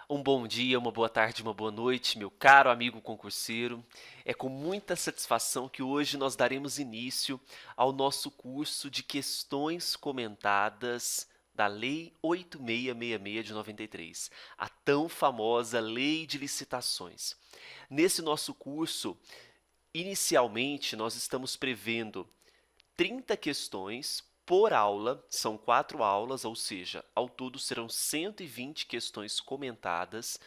Um bom dia, uma boa tarde, uma boa noite, meu caro amigo concurseiro. É com muita satisfação que hoje nós daremos início ao nosso curso de questões comentadas da Lei 8666 de 93, a tão famosa Lei de Licitações. Nesse nosso curso, inicialmente, nós estamos prevendo 30 questões por aula, são 4 aulas, ou seja, ao todo serão 120 questões comentadas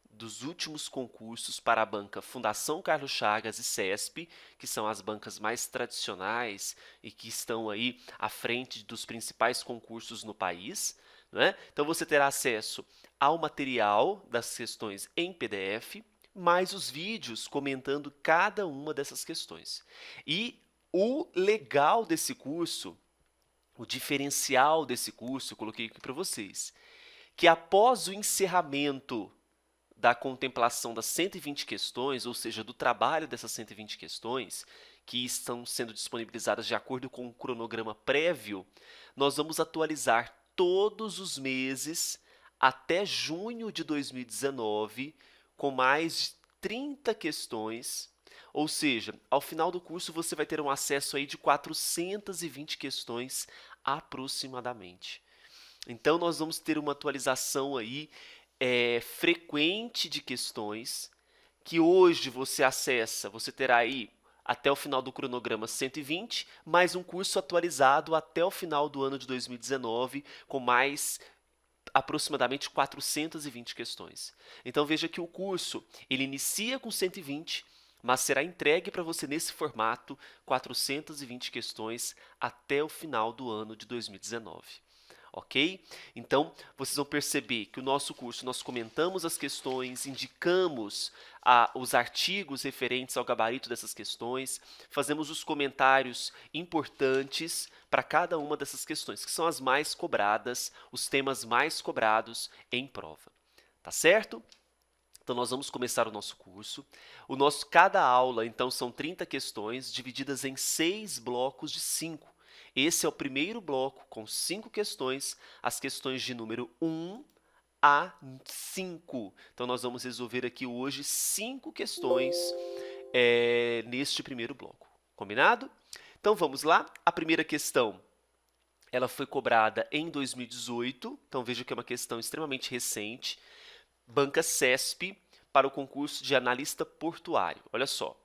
dos últimos concursos para a banca Fundação Carlos Chagas e CESP, que são as bancas mais tradicionais e que estão aí à frente dos principais concursos no país, né? Então você terá acesso ao material das questões em PDF, mais os vídeos comentando cada uma dessas questões. E o legal desse curso, o diferencial desse curso, eu coloquei aqui para vocês, que após o encerramento da contemplação das 120 questões, ou seja, do trabalho dessas 120 questões, que estão sendo disponibilizadas de acordo com um cronograma prévio, nós vamos atualizar todos os meses até junho de 2019 com mais de 30 questões, ou seja, ao final do curso você vai ter um acesso aí de 420 questões aproximadamente. Então nós vamos ter uma atualização aí frequente de questões que hoje você acessa, você terá aí até o final do cronograma 120, mais um curso atualizado até o final do ano de 2019 com mais aproximadamente 420 questões. Então veja que o curso ele inicia com 120, mas será entregue para você nesse formato 420 questões até o final do ano de 2019. Ok? Então, vocês vão perceber que o nosso curso, nós comentamos as questões, indicamos os artigos referentes ao gabarito dessas questões, fazemos os comentários importantes para cada uma dessas questões, que são as mais cobradas, os temas mais cobrados em prova. Tá certo? Então, nós vamos começar o nosso curso. Cada aula, então, são 30 questões, divididas em 6 blocos de 5. Esse é o primeiro bloco, com 5 questões, as questões de número 1 a 5. Então, nós vamos resolver aqui hoje 5 questões neste primeiro bloco. Combinado? Então, vamos lá. A primeira questão, ela foi cobrada em 2018. Então, veja que é uma questão extremamente recente. Banca CESP para o concurso de analista portuário. Olha só.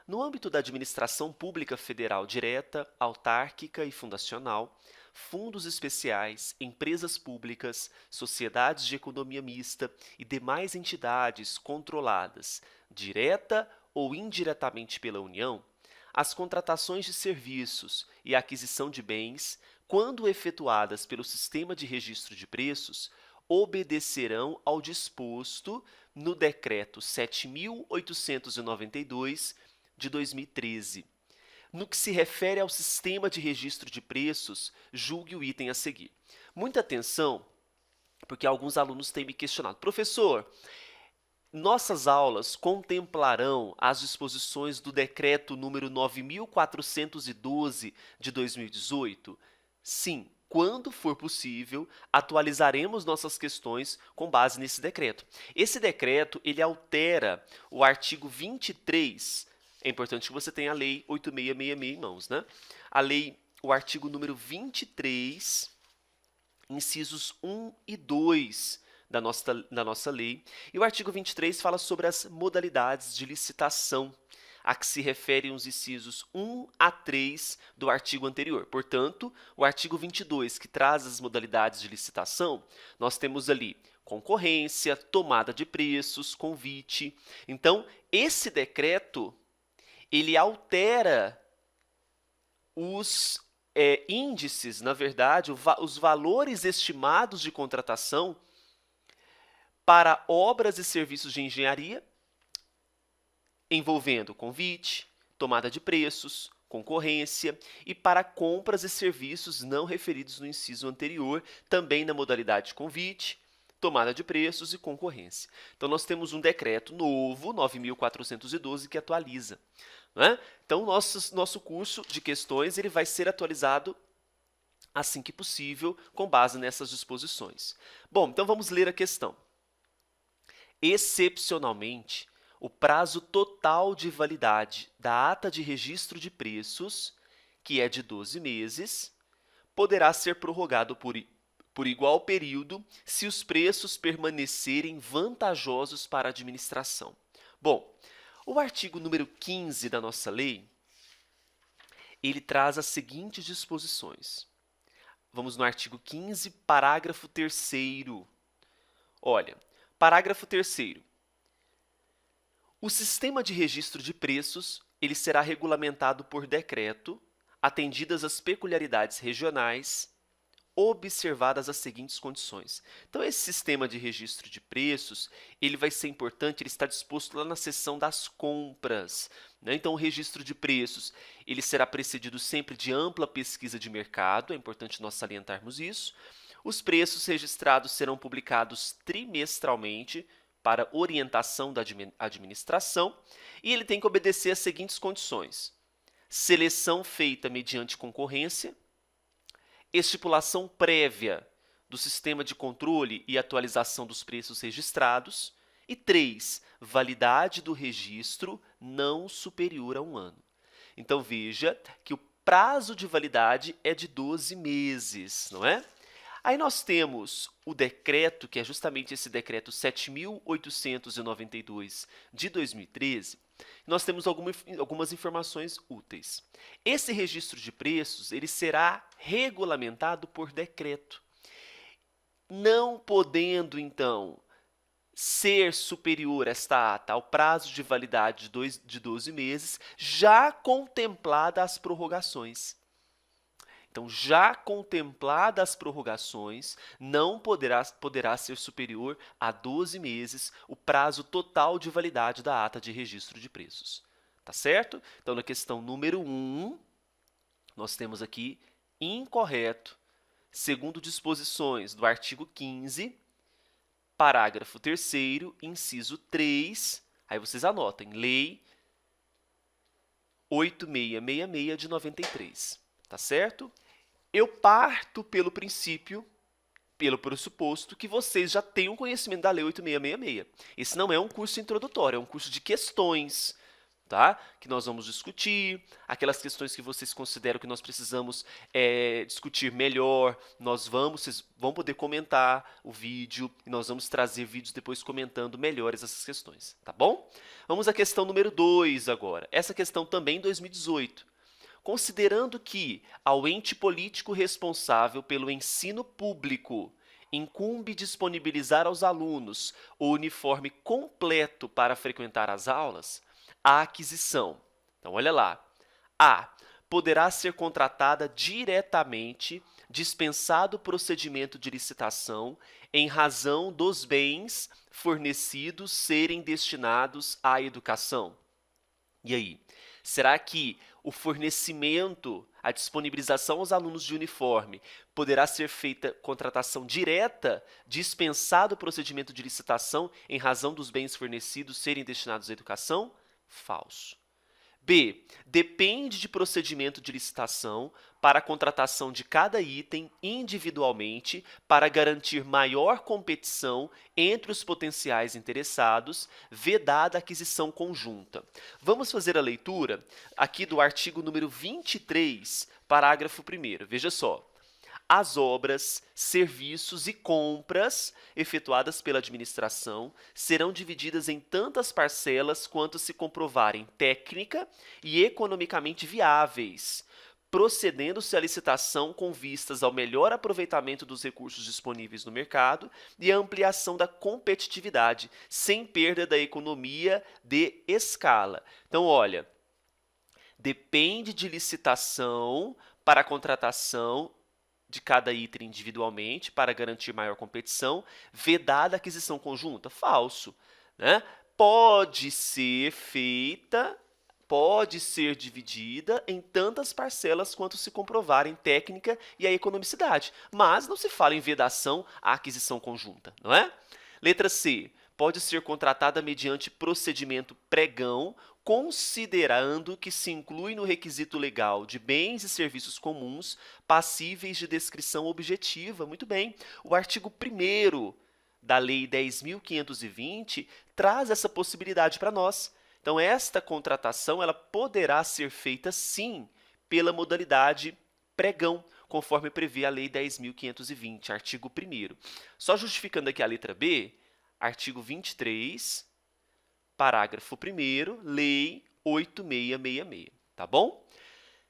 No âmbito da administração pública federal direta, autárquica e fundacional, fundos especiais, empresas públicas, sociedades de economia mista e demais entidades controladas, direta ou indiretamente pela União, as contratações de serviços e a aquisição de bens, quando efetuadas pelo Sistema de Registro de Preços, obedecerão ao disposto no Decreto 7.892, de 2013. No que se refere ao Sistema de Registro de Preços, julgue o item a seguir. Muita atenção, porque alguns alunos têm me questionado. Professor, nossas aulas contemplarão as disposições do Decreto número 9.412 de 2018? Sim, quando for possível, atualizaremos nossas questões com base nesse decreto. Esse decreto, ele altera o artigo 23. É importante que você tenha a Lei 8666 em mãos, né? O artigo número 23, incisos 1 e 2 da nossa lei. E o artigo 23 fala sobre as modalidades de licitação, a que se referem os incisos 1 a 3 do artigo anterior. Portanto, o artigo 22, que traz as modalidades de licitação, nós temos ali concorrência, tomada de preços, convite. Então, esse decreto, ele altera os índices, na verdade, os valores estimados de contratação para obras e serviços de engenharia envolvendo convite, tomada de preços, concorrência e para compras e serviços não referidos no inciso anterior, também na modalidade de convite, tomada de preços e concorrência. Então, nós temos um decreto novo, 9.412, que atualiza. Né? Então, nosso curso de questões ele vai ser atualizado assim que possível, com base nessas disposições. Bom, então vamos ler a questão. Excepcionalmente, o prazo total de validade da ata de registro de preços, que é de 12 meses, poderá ser prorrogado por igual período se os preços permanecerem vantajosos para a administração. Bom, o artigo número 15 da nossa lei, ele traz as seguintes disposições. Vamos no artigo 15, parágrafo 3º. Olha, parágrafo 3º. O sistema de registro de preços, ele será regulamentado por decreto, atendidas as peculiaridades regionais, observadas as seguintes condições. Então, esse sistema de registro de preços, ele vai ser importante, ele está disposto lá na seção das compras, né? Então, o registro de preços, ele será precedido sempre de ampla pesquisa de mercado, é importante nós salientarmos isso. Os preços registrados serão publicados trimestralmente para orientação da administração e ele tem que obedecer às seguintes condições: seleção feita mediante concorrência, estipulação prévia do sistema de controle e atualização dos preços registrados. E 3, validade do registro não superior a 1 ano. Então, veja que o prazo de validade é de 12 meses, não é? Aí nós temos o decreto, que é justamente esse decreto 7.892 de 2013, nós temos algumas informações úteis. Esse registro de preços, ele será regulamentado por decreto, não podendo, então, ser superior esta ata ao prazo de validade de 12 meses, já contemplada as prorrogações. Então, já contempladas as prorrogações, não poderá ser superior a 12 meses o prazo total de validade da ata de registro de preços. Tá certo? Então, na questão número 1, nós temos aqui incorreto, segundo disposições do artigo 15, parágrafo 3º, inciso 3, aí vocês anotem, Lei 8666 de 93, tá certo? Eu parto pelo princípio, pelo pressuposto, que vocês já têm um conhecimento da Lei 8666. Esse não é um curso introdutório, é um curso de questões, tá? Que nós vamos discutir, aquelas questões que vocês consideram que nós precisamos discutir melhor, vocês vão poder comentar o vídeo e nós vamos trazer vídeos depois comentando melhores essas questões, tá bom? Vamos à questão número 2 agora. Essa questão também em 2018. Considerando que ao ente político responsável pelo ensino público incumbe disponibilizar aos alunos o uniforme completo para frequentar as aulas, a aquisição, então olha lá, A, poderá ser contratada diretamente, dispensado o procedimento de licitação, em razão dos bens fornecidos serem destinados à educação. E aí, será que o fornecimento, a disponibilização aos alunos de uniforme poderá ser feita contratação direta, dispensado o procedimento de licitação em razão dos bens fornecidos serem destinados à educação? Falso. B, depende de procedimento de licitação para a contratação de cada item individualmente para garantir maior competição entre os potenciais interessados, vedada a aquisição conjunta. Vamos fazer a leitura aqui do artigo número 23, parágrafo 1º. Veja só. As obras, serviços e compras efetuadas pela administração serão divididas em tantas parcelas quanto se comprovarem técnica e economicamente viáveis, procedendo-se à licitação com vistas ao melhor aproveitamento dos recursos disponíveis no mercado e à ampliação da competitividade, sem perda da economia de escala. Então, olha, depende de licitação para a contratação de cada item individualmente para garantir maior competição, vedada a aquisição conjunta? Falso, né? Pode ser feita, pode ser dividida em tantas parcelas quanto se comprovarem técnica e a economicidade, mas não se fala em vedação à aquisição conjunta, não é? Letra C. Pode ser contratada mediante procedimento pregão, considerando que se inclui no requisito legal de bens e serviços comuns passíveis de descrição objetiva. Muito bem. O artigo 1º da Lei 10.520 traz essa possibilidade para nós. Então, esta contratação ela poderá ser feita, sim, pela modalidade pregão, conforme prevê a Lei 10.520, artigo 1º. Só justificando aqui a letra B, artigo 23, parágrafo 1º, Lei 8.666, tá bom?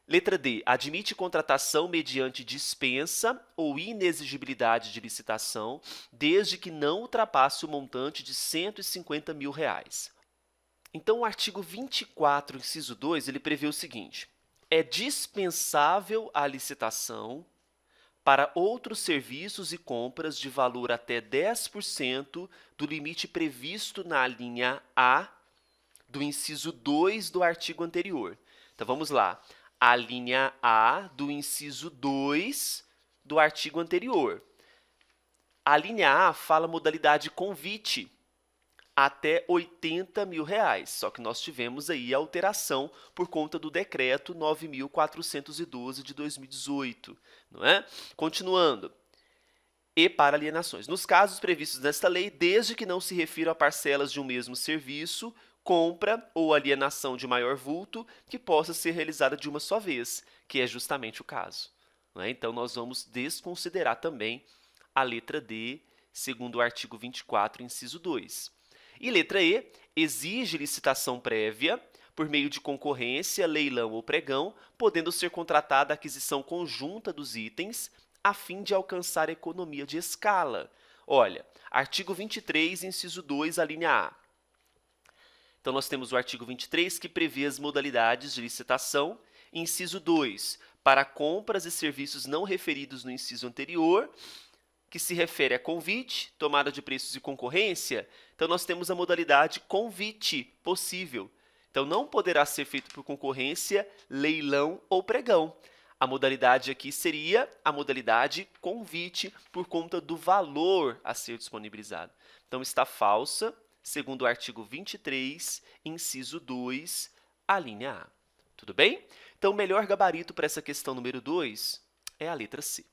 Letra D, admite contratação mediante dispensa ou inexigibilidade de licitação, desde que não ultrapasse o montante de R$ 150 mil. Então, o artigo 24, inciso 2, ele prevê o seguinte: é dispensável a licitação para outros serviços e compras de valor até 10% do limite previsto na linha A do inciso 2 do artigo anterior. Então, vamos lá. A linha A do inciso 2 do artigo anterior. A linha A fala modalidade convite, até R$ 80 mil, só que nós tivemos aí a alteração por conta do decreto 9.412 de 2018, não é? Continuando. E para alienações. Nos casos previstos nesta lei, desde que não se refira a parcelas de um mesmo serviço, compra ou alienação de maior vulto que possa ser realizada de uma só vez, que é justamente o caso. Não é? Então, nós vamos desconsiderar também a letra D, segundo o artigo 24, inciso 2. E letra E, exige licitação prévia por meio de concorrência, leilão ou pregão, podendo ser contratada a aquisição conjunta dos itens a fim de alcançar economia de escala. Olha, artigo 23, inciso 2, a linha A. Então, nós temos o artigo 23, que prevê as modalidades de licitação. Inciso 2, para compras e serviços não referidos no inciso anterior, que se refere a convite, tomada de preços e concorrência. Então, nós temos a modalidade convite possível. Então, não poderá ser feito por concorrência, leilão ou pregão. A modalidade aqui seria a modalidade convite por conta do valor a ser disponibilizado. Então, está falsa, segundo o artigo 23, inciso 2, a linha A. Tudo bem? Então, o melhor gabarito para essa questão número 2 é a letra C.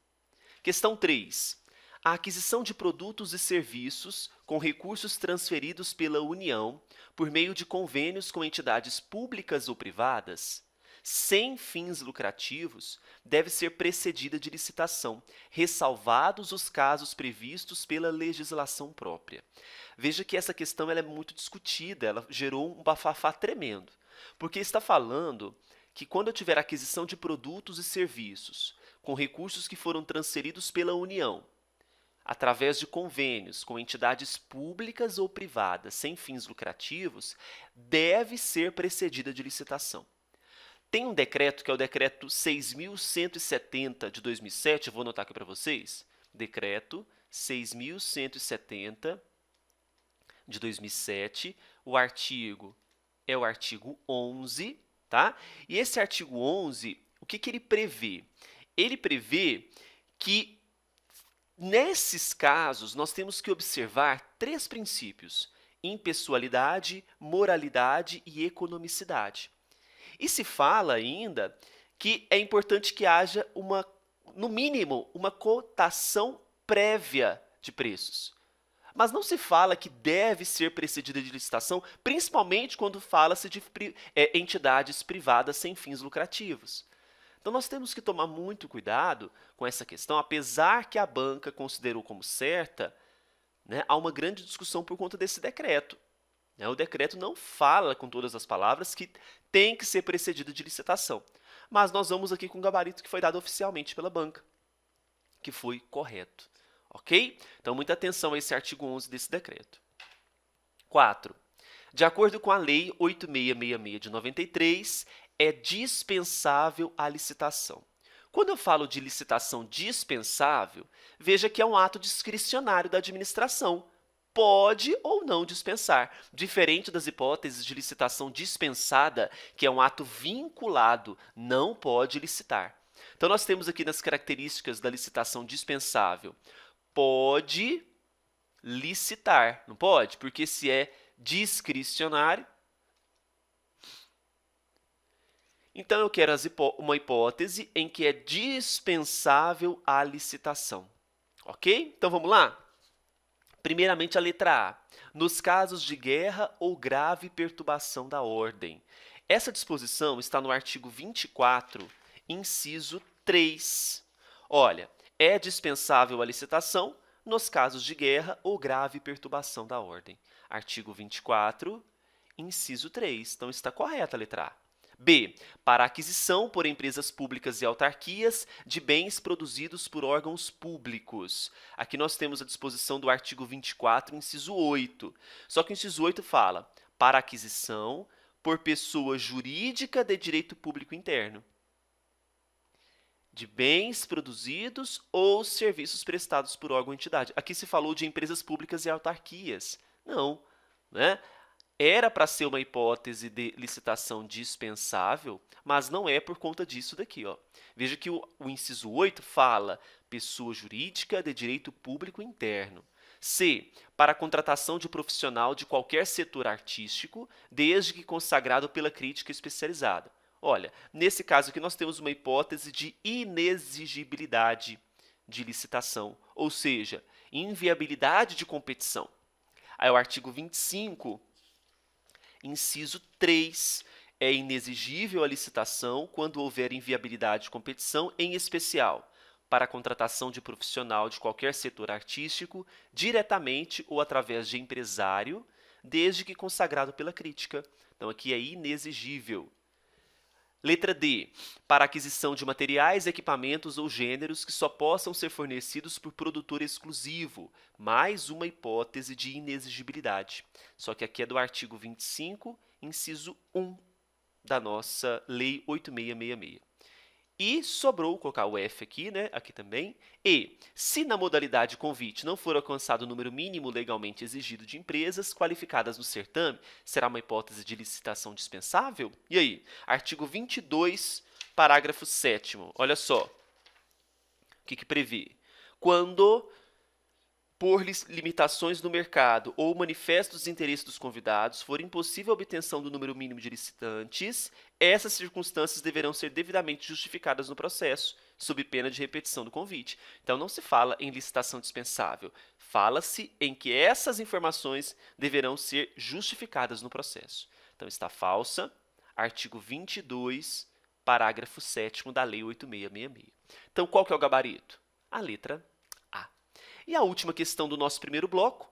Questão 3. A aquisição de produtos e serviços com recursos transferidos pela União por meio de convênios com entidades públicas ou privadas, sem fins lucrativos, deve ser precedida de licitação, ressalvados os casos previstos pela legislação própria. Veja que essa questão ela é muito discutida, ela gerou um bafafá tremendo, porque está falando que quando eu tiver aquisição de produtos e serviços com recursos que foram transferidos pela União, através de convênios com entidades públicas ou privadas sem fins lucrativos, deve ser precedida de licitação. Tem um decreto, que é o decreto 6.170 de 2007, eu vou anotar aqui para vocês, decreto 6.170 de 2007, o artigo é o artigo 11, tá? E esse artigo 11, o que ele prevê? Ele prevê que, nesses casos, nós temos que observar 3 princípios: impessoalidade, moralidade e economicidade. E se fala ainda que é importante que haja no mínimo, uma cotação prévia de preços. Mas não se fala que deve ser precedida de licitação, principalmente quando fala-se de entidades privadas sem fins lucrativos. Então, nós temos que tomar muito cuidado com essa questão, apesar que a banca considerou como certa, né, há uma grande discussão por conta desse decreto. O decreto não fala com todas as palavras que tem que ser precedido de licitação. Mas nós vamos aqui com o gabarito que foi dado oficialmente pela banca, que foi correto. Ok? Então, muita atenção a esse artigo 11 desse decreto. 4. De acordo com a Lei 8.666 de 93, é dispensável a licitação. Quando eu falo de licitação dispensável, veja que é um ato discricionário da administração. Pode ou não dispensar, diferente das hipóteses de licitação dispensada, que é um ato vinculado, não pode licitar. Então, nós temos aqui nas características da licitação dispensável, pode licitar, não pode? Porque se é discricionário, então eu quero uma hipótese em que é dispensável a licitação. Ok? Então, vamos lá? Primeiramente, a letra A. Nos casos de guerra ou grave perturbação da ordem. Essa disposição está no artigo 24, inciso 3. Olha, é dispensável a licitação nos casos de guerra ou grave perturbação da ordem. Artigo 24, inciso 3. Então, está correta a letra A. B. Para aquisição por empresas públicas e autarquias de bens produzidos por órgãos públicos. Aqui nós temos a disposição do artigo 24, inciso 8. Só que o inciso 8 fala para aquisição por pessoa jurídica de direito público interno de bens produzidos ou serviços prestados por órgão ou entidade. Aqui se falou de empresas públicas e autarquias. Não, né? Era para ser uma hipótese de licitação dispensável, mas não é por conta disso daqui. Ó. Veja que o inciso 8 fala pessoa jurídica de direito público interno. C. Para a contratação de profissional de qualquer setor artístico, desde que consagrado pela crítica especializada. Olha, nesse caso aqui nós temos uma hipótese de inexigibilidade de licitação, ou seja, inviabilidade de competição. Aí o artigo 25, inciso 3, é inexigível a licitação quando houver inviabilidade de competição, em especial para a contratação de profissional de qualquer setor artístico, diretamente ou através de empresário, desde que consagrado pela crítica. Então, aqui é inexigível. Letra D. Para aquisição de materiais, equipamentos ou gêneros que só possam ser fornecidos por produtor exclusivo. Mais uma hipótese de inexigibilidade. Só que aqui é do artigo 25, inciso 1 da nossa Lei 8666. E sobrou colocar o F aqui, né? Aqui também. E, se na modalidade convite não for alcançado o número mínimo legalmente exigido de empresas qualificadas no certame, será uma hipótese de licitação dispensável? E aí? Artigo 22, parágrafo 7º. Olha só. O que prevê? Quando, por limitações no mercado ou manifestos interesses dos convidados, for impossível a obtenção do número mínimo de licitantes, essas circunstâncias deverão ser devidamente justificadas no processo, sob pena de repetição do convite. Então, não se fala em licitação dispensável, fala-se em que essas informações deverão ser justificadas no processo. Então, está falsa, artigo 22, parágrafo 7º da Lei 8666. Então, qual que é o gabarito? A letra A. E a última questão do nosso primeiro bloco: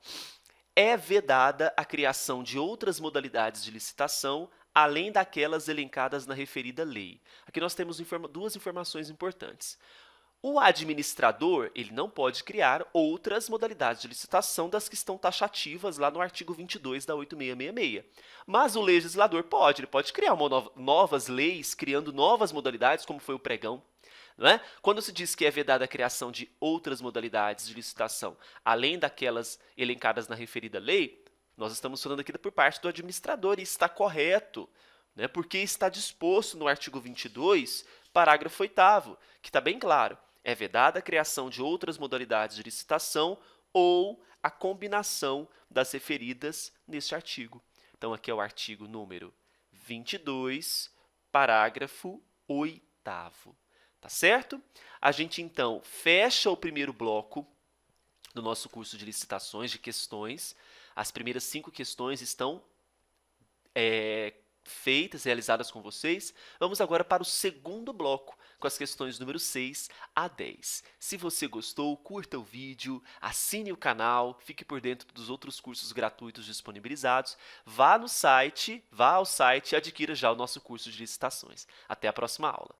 é vedada a criação de outras modalidades de licitação além daquelas elencadas na referida lei. Aqui nós temos duas informações importantes. O administrador, ele não pode criar outras modalidades de licitação das que estão taxativas lá no artigo 22 da 8666. Mas o legislador pode, ele pode criar novas leis, criando novas modalidades, como foi o pregão. Não é? Quando se diz que é vedada a criação de outras modalidades de licitação, além daquelas elencadas na referida lei, nós estamos falando aqui por parte do administrador, e está correto, né? Porque está disposto no artigo 22, parágrafo 8º, que está bem claro. É vedada a criação de outras modalidades de licitação ou a combinação das referidas neste artigo. Então, aqui é o artigo número 22, parágrafo 8º. Tá certo? A gente, então, fecha o primeiro bloco do nosso curso de licitações, de questões. As primeiras 5 questões estão feitas, realizadas com vocês. Vamos agora para o segundo bloco, com as questões número 6 a 10. Se você gostou, curta o vídeo, assine o canal, fique por dentro dos outros cursos gratuitos disponibilizados. Vá ao site e adquira já o nosso curso de licitações. Até a próxima aula.